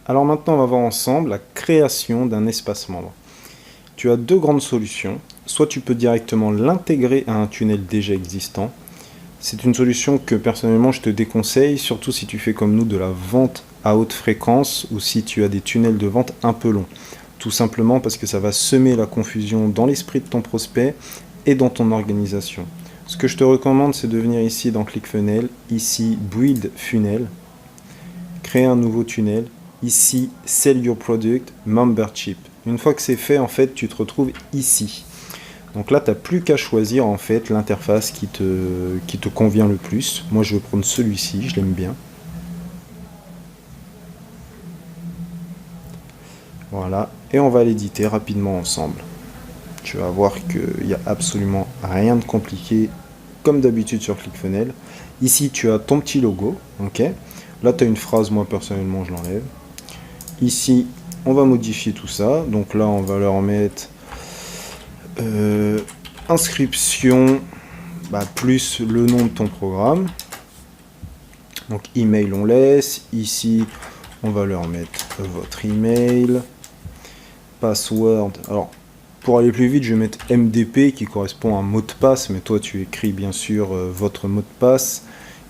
Alors maintenant, on va voir ensemble la création d'un espace membre. Tu as deux grandes solutions. Soit tu peux directement l'intégrer à un tunnel déjà existant. C'est une solution que personnellement je te déconseille, surtout si tu fais comme nous de la vente à haute fréquence ou si tu as des tunnels de vente un peu longs. Tout simplement parce que ça va semer la confusion dans l'esprit de ton prospect et dans ton organisation. Ce que je te recommande, c'est de venir ici dans ClickFunnels, ici Build Funnel, créer un nouveau tunnel, ici Sell Your Product, Membership. Une fois que c'est fait, en fait, tu te retrouves ici. Donc là, tu n'as plus qu'à choisir en fait l'interface qui te convient le plus. Moi, je vais prendre celui-ci, je l'aime bien. Voilà, et on va l'éditer rapidement ensemble. Tu vas voir qu'il n'y a absolument rien de compliqué, comme d'habitude sur ClickFunnels. Ici, tu as ton petit logo, ok. Là, tu as une phrase, moi personnellement, je l'enlève. Ici, on va modifier tout ça. Donc là, on va leur mettre inscription, plus le nom de ton programme. Donc email, on laisse. Ici, on va leur mettre votre email. Password. Alors, pour aller plus vite, je vais mettre MDP qui correspond à un mot de passe, mais toi tu écris bien sûr votre mot de passe.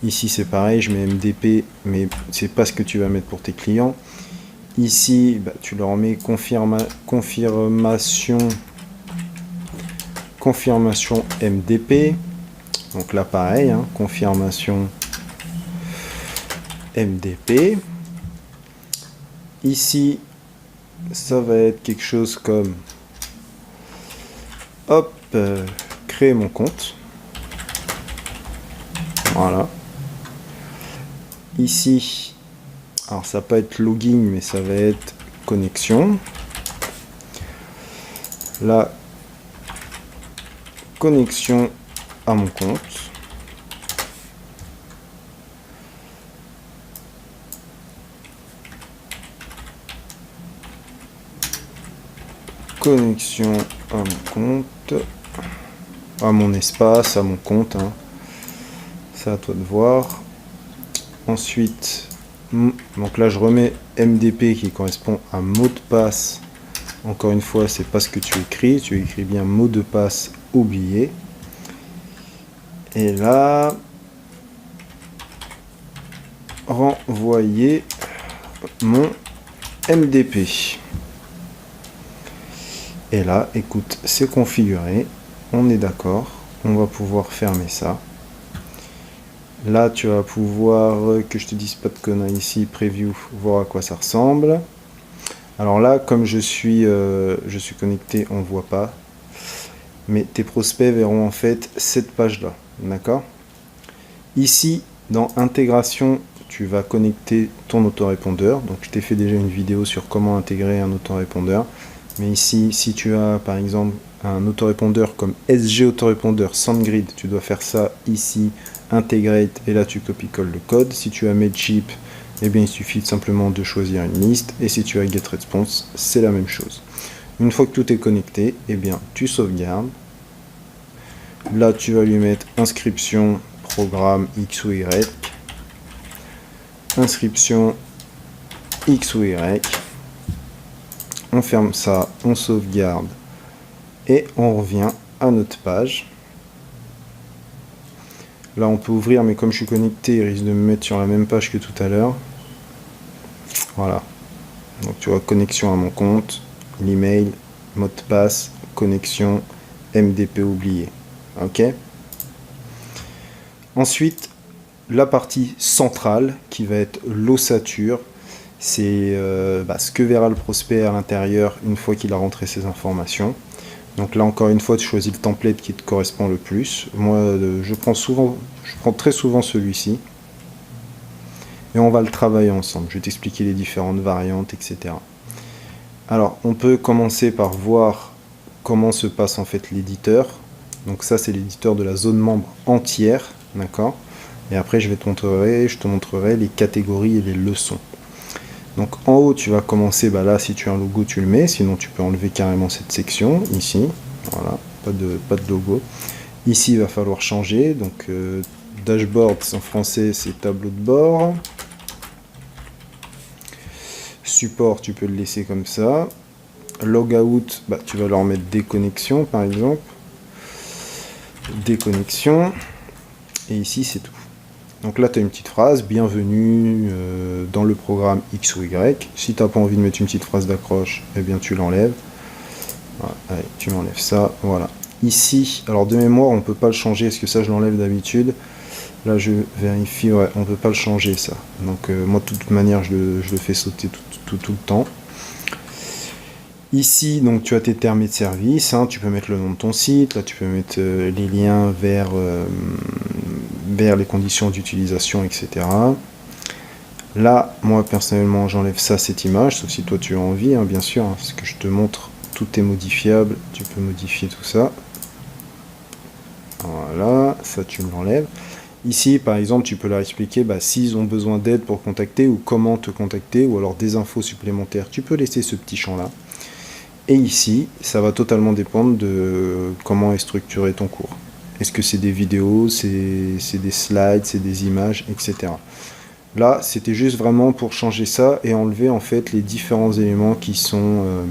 Ici c'est pareil, je mets MDP, mais c'est pas ce que tu vas mettre pour tes clients. Ici, tu leur mets confirmation MDP. Donc là pareil, hein, confirmation MDP. Ici, ça va être quelque chose comme hop, créer mon compte. Voilà. Ici, alors ça va pas être login, mais ça va être connexion. Là, connexion à mon compte. Connexion à mon compte, à mon espace, à mon compte, hein. C'est à toi de voir. Ensuite, donc là je remets MDP qui correspond à mot de passe. Encore une fois, c'est pas ce que tu écris bien mot de passe oublié. Et là, renvoyer mon MDP. Et là, écoute, c'est configuré, on est d'accord, on va pouvoir fermer ça. Là, tu vas pouvoir, que je te dise pas de conneries ici, preview, voir à quoi ça ressemble. Alors là, comme je suis connecté, on ne voit pas. Mais tes prospects verront en fait cette page-là, d'accord? Ici, dans intégration, tu vas connecter ton autorépondeur. Donc, je t'ai fait déjà une vidéo sur comment intégrer un autorépondeur. Mais ici, si tu as par exemple un autorépondeur comme SG autorépondeur SendGrid, tu dois faire ça ici, integrate, et là tu copies-colles le code. Si tu as Mailchimp, eh bien il suffit simplement de choisir une liste, et si tu as GetResponse, c'est la même chose. Une fois que tout est connecté, eh bien tu sauvegardes. Là tu vas lui mettre inscription, programme X ou Y, inscription X ou Y. On ferme ça, on sauvegarde et on revient à notre page. Là on peut ouvrir, mais comme je suis connecté, il risque de me mettre sur la même page que tout à l'heure. Voilà. Donc tu vois, connexion à mon compte, l'email, mot de passe, connexion, MDP oublié. Ok. Ensuite, la partie centrale qui va être l'ossature. C'est ce que verra le prospect à l'intérieur une fois qu'il a rentré ses informations. Donc là encore une fois, tu choisis le template qui te correspond le plus. Moi, je prends très souvent celui-ci. Et on va le travailler ensemble. Je vais t'expliquer les différentes variantes, etc. Alors, on peut commencer par voir comment se passe en fait l'éditeur. Donc ça, c'est l'éditeur de la zone membre entière, d'accord? Et après, je te montrerai les catégories et les leçons. Donc en haut, tu vas commencer, là si tu as un logo, tu le mets, sinon tu peux enlever carrément cette section, ici, voilà, pas de logo. Ici, il va falloir changer, donc dashboard en français, c'est tableau de bord. support, tu peux le laisser comme ça. Logout, bah, tu vas leur mettre déconnexion par exemple. Déconnexion. Et ici, c'est tout. Donc là, tu as une petite phrase, bienvenue dans le programme X ou Y. Si tu n'as pas envie de mettre une petite phrase d'accroche, eh bien tu l'enlèves. Voilà, allez, tu m'enlèves ça, voilà. Ici, alors de mémoire, on ne peut pas le changer, parce que ça, je l'enlève d'habitude. Là, je vérifie, ouais, on ne peut pas le changer, ça. Donc moi, de toute manière, je le fais sauter tout le temps. Ici, donc tu as tes termes et de service, hein, tu peux mettre le nom de ton site, là tu peux mettre les liens vers les conditions d'utilisation, etc. Là, moi personnellement, j'enlève ça, cette image, sauf si toi tu as envie, hein, bien sûr, hein, parce que je te montre, tout est modifiable, tu peux modifier tout ça. Voilà, ça tu me l'enlèves. Ici, par exemple, tu peux leur expliquer s'ils ont besoin d'aide pour contacter, ou comment te contacter, ou alors des infos supplémentaires. Tu peux laisser ce petit champ-là. Et ici, ça va totalement dépendre de comment est structuré ton cours. Est-ce que c'est des vidéos, c'est des slides, c'est des images, etc. Là, c'était juste vraiment pour changer ça et enlever en fait les différents éléments qui sont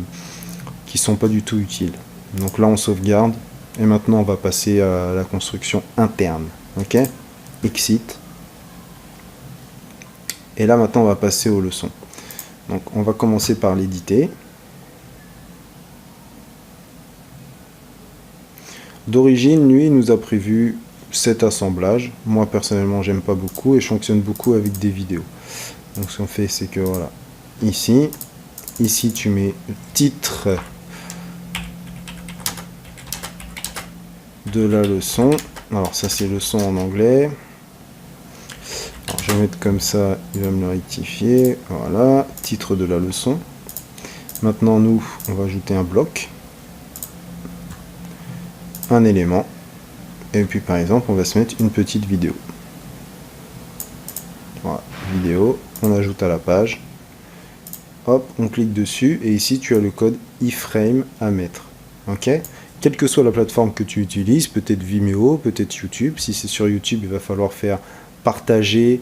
pas du tout utiles. Donc là, on sauvegarde et maintenant, on va passer à la construction interne. Ok ? Exit. Et là, maintenant, on va passer aux leçons. Donc, on va commencer par l'éditer. D'origine, lui, il nous a prévu cet assemblage. Moi, personnellement, j'aime pas beaucoup et je fonctionne beaucoup avec des vidéos. Donc, ce qu'on fait, c'est que, voilà, ici, tu mets le titre de la leçon. Alors, ça, c'est leçon en anglais. Alors, je vais mettre comme ça, il va me le rectifier. Voilà, titre de la leçon. Maintenant, nous, on va ajouter un bloc. Un élément, et puis par exemple on va se mettre une petite vidéo. Voilà, vidéo, on ajoute à la page, hop, on clique dessus et ici tu as le code iframe à mettre. Ok, quelle que soit la plateforme que tu utilises, peut-être Vimeo, peut-être YouTube. Si c'est sur YouTube, il va falloir faire partager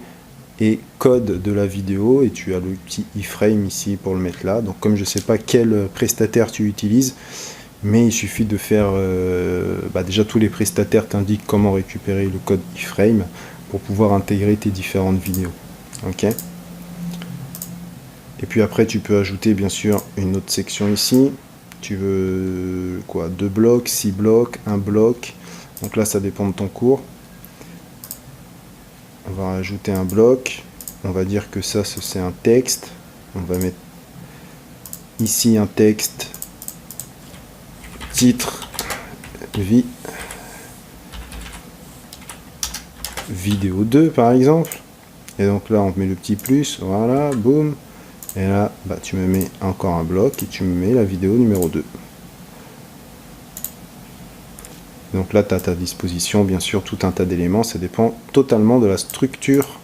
et code de la vidéo et tu as le petit iframe ici pour le mettre là. Donc comme je ne sais pas quel prestataire tu utilises, mais il suffit de faire, déjà tous les prestataires t'indiquent comment récupérer le code iframe pour pouvoir intégrer tes différentes vidéos. Ok. Et puis après tu peux ajouter bien sûr une autre section ici. Tu veux quoi, 2 blocs, 6 blocs, 1 bloc. Donc là ça dépend de ton cours. On va ajouter un bloc. On va dire que ça c'est un texte. On va mettre ici un texte. Titre, vidéo 2 par exemple. Et donc là on met le petit plus, voilà, boum. Et là tu me mets encore un bloc et tu me mets la vidéo numéro 2. Donc là tu as à ta disposition bien sûr tout un tas d'éléments, ça dépend totalement de la structure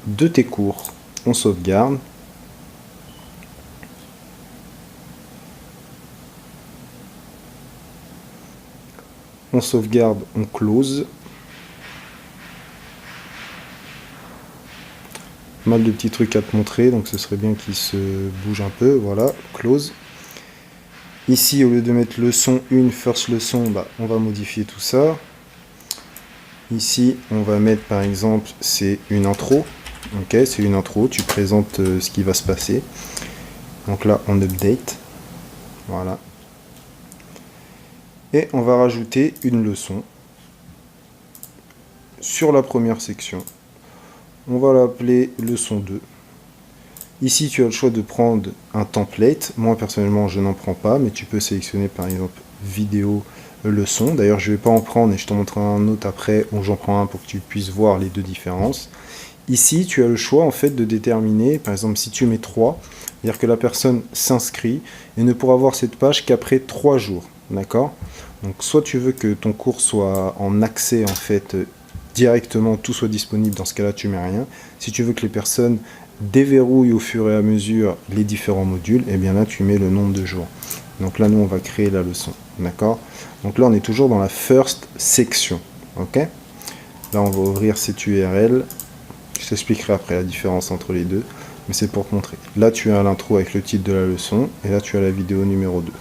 de tes cours. On sauvegarde. On sauvegarde, on close. Mal de petits trucs à te montrer, donc ce serait bien qu'il se bouge un peu. Voilà, close. Ici, au lieu de mettre leçon 1, first leçon, on va modifier tout ça. Ici, on va mettre par exemple, c'est une intro. Ok, c'est une intro, tu présentes ce qui va se passer. Donc là, on update. Voilà. Et on va rajouter une leçon sur la première section. On va l'appeler leçon 2. Ici, tu as le choix de prendre un template. Moi, personnellement, je n'en prends pas, mais tu peux sélectionner par exemple vidéo, leçon. D'ailleurs, je ne vais pas en prendre et je te montrerai un autre après où j'en prends un pour que tu puisses voir les deux différences. Ici, tu as le choix en fait de déterminer, par exemple, si tu mets 3, c'est-à-dire que la personne s'inscrit et ne pourra voir cette page qu'après 3 jours. D'accord ? Donc soit tu veux que ton cours soit en accès en fait directement, tout soit disponible, dans ce cas-là tu mets rien. Si tu veux que les personnes déverrouillent au fur et à mesure les différents modules, et bien là tu mets le nombre de jours. Donc là nous on va créer la leçon. D'accord ? Donc là on est toujours dans la first section. Ok ? Là on va ouvrir cette URL. Je t'expliquerai après la différence entre les deux. mais c'est pour te montrer. Là, tu as l'intro avec le titre de la leçon, et là, tu as la vidéo numéro 2.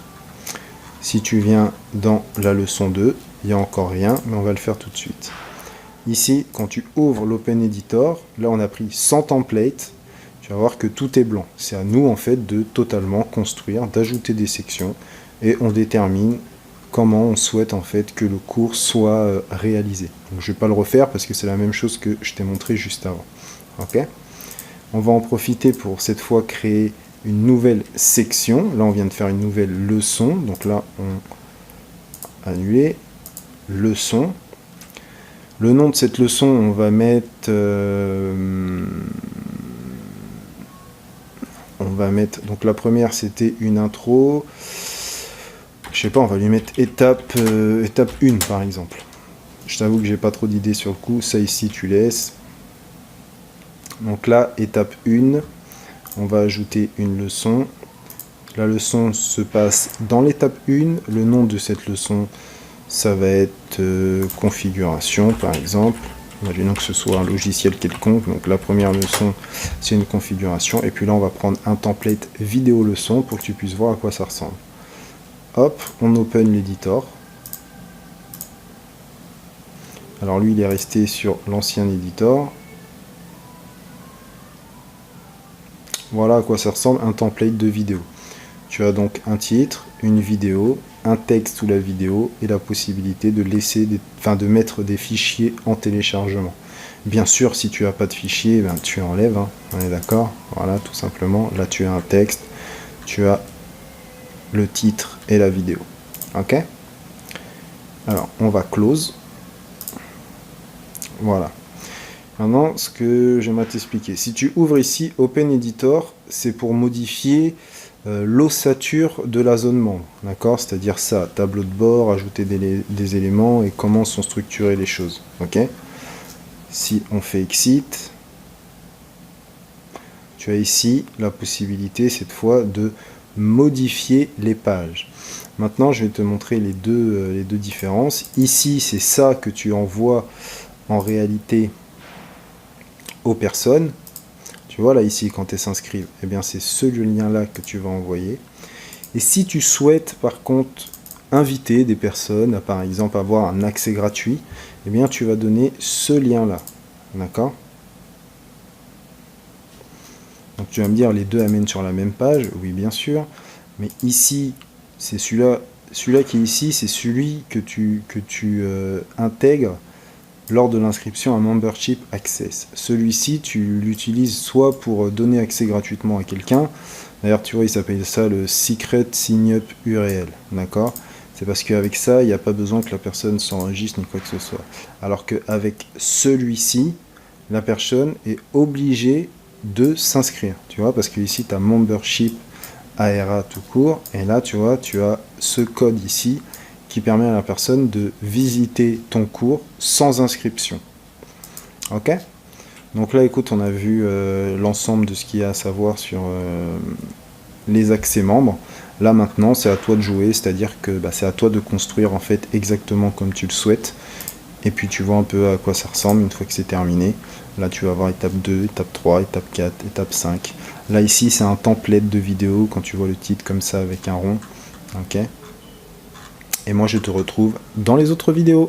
Si tu viens dans la leçon 2, il n'y a encore rien, mais on va le faire tout de suite. Ici, quand tu ouvres l'Open Editor, là, on a pris 100 templates. Tu vas voir que tout est blanc. C'est à nous, en fait, de totalement construire, d'ajouter des sections, et on détermine comment on souhaite, en fait, que le cours soit réalisé. Donc, je ne vais pas le refaire, parce que c'est la même chose que je t'ai montré juste avant. Ok ? On va en profiter pour, cette fois, créer une nouvelle section. Là, on vient de faire une nouvelle leçon. Donc là, on annuler leçon. Le nom de cette leçon, on va mettre... donc la première, c'était une intro. Je sais pas, on va lui mettre étape 1, par exemple. Je t'avoue que j'ai pas trop d'idées sur le coup. Ça, ici, tu laisses. Donc là, étape 1. On va ajouter une leçon. La leçon se passe dans l'étape 1. Le nom de cette leçon, ça va être configuration, par exemple. Imaginons que ce soit un logiciel quelconque. Donc la première leçon, c'est une configuration. Et puis là, on va prendre un template vidéo leçon pour que tu puisses voir à quoi ça ressemble. Hop, on open l'editor. Alors lui, il est resté sur l'ancien editor. Voilà à quoi ça ressemble un template de vidéo. Tu as donc un titre, une vidéo, un texte sous la vidéo et la possibilité de de mettre des fichiers en téléchargement. Bien sûr, si tu n'as pas de fichier, ben, tu enlèves, hein, on est d'accord. Voilà, tout simplement. Là, tu as un texte, tu as le titre et la vidéo. Ok ? Alors, on va close. Voilà. Maintenant, ce que j'aimerais t'expliquer. Si tu ouvres ici Open Editor, c'est pour modifier l'ossature de la zone membre. D'accord ? C'est-à-dire ça, tableau de bord, ajouter des éléments et comment sont structurées les choses. Ok ? Si on fait Exit, tu as ici la possibilité, cette fois, de modifier les pages. Maintenant, je vais te montrer les deux différences. Ici, c'est ça que tu envoies en réalité aux personnes. Tu vois là ici quand elles s'inscrivent, eh bien c'est ce lien là que tu vas envoyer. Et si tu souhaites par contre inviter des personnes à par exemple avoir un accès gratuit, eh bien tu vas donner ce lien là. D'accord ? Donc tu vas me dire les deux amènent sur la même page, oui bien sûr, mais ici c'est celui-là qui est ici, c'est celui que tu intègres lors de l'inscription à Membership Access. Celui-ci, tu l'utilises soit pour donner accès gratuitement à quelqu'un, d'ailleurs tu vois, il s'appelle ça le Secret Sign Up URL, d'accord ? C'est parce qu'avec ça, il n'y a pas besoin que la personne s'enregistre ni quoi que ce soit. Alors qu'avec celui-ci, la personne est obligée de s'inscrire, tu vois, parce que ici, tu as Membership ARA tout court, et là, tu vois, tu as ce code ici, qui permet à la personne de visiter ton cours sans inscription. Ok ? Donc là, écoute, on a vu l'ensemble de ce qu'il y a à savoir sur les accès membres. Là, maintenant, c'est à toi de jouer, c'est-à-dire que c'est à toi de construire en fait exactement comme tu le souhaites. Et puis tu vois un peu à quoi ça ressemble une fois que c'est terminé. Là, tu vas avoir étape 2, étape 3, étape 4, étape 5. Là, ici, c'est un template de vidéo quand tu vois le titre comme ça avec un rond. Ok ? Et moi, je te retrouve dans les autres vidéos.